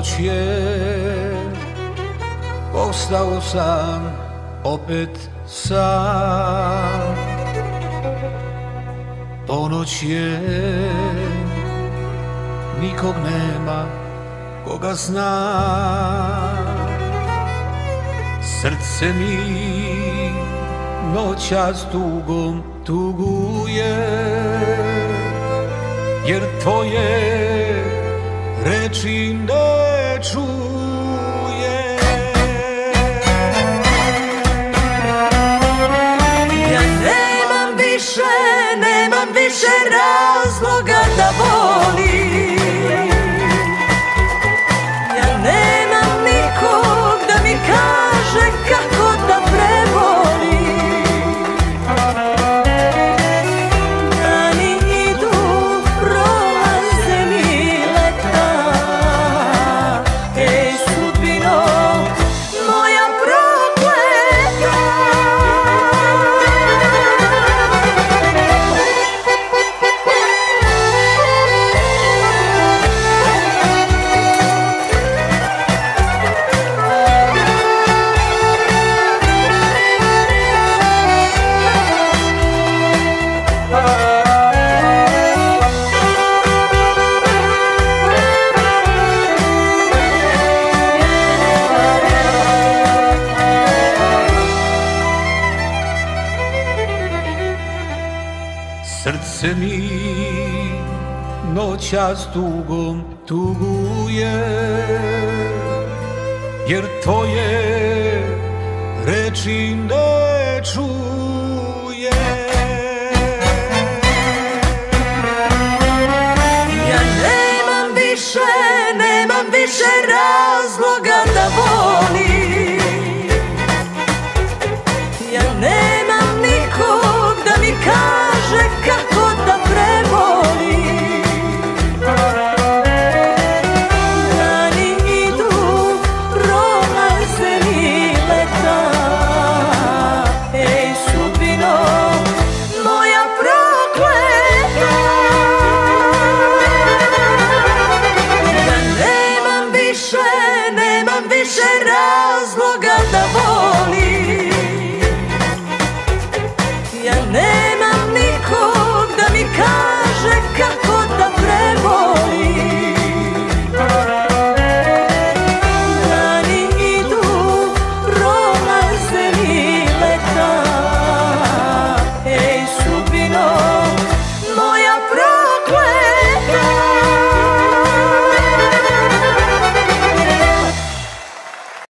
Ponoć je, ostao sam, opet sam. Ponoć je, nikog nema koga zna. Srce mi noćas tugom tuguje, jer tvoje reči ne čuje. Ja nemam više razloga da volim. Ja nemam nikog da mi kaže kako da prebolim. Dani idu, prolaze mi leta. Ej, sudbino moja prokleta. Srce mi noćas tugom tuguje, jer tvoje reči ne čuje.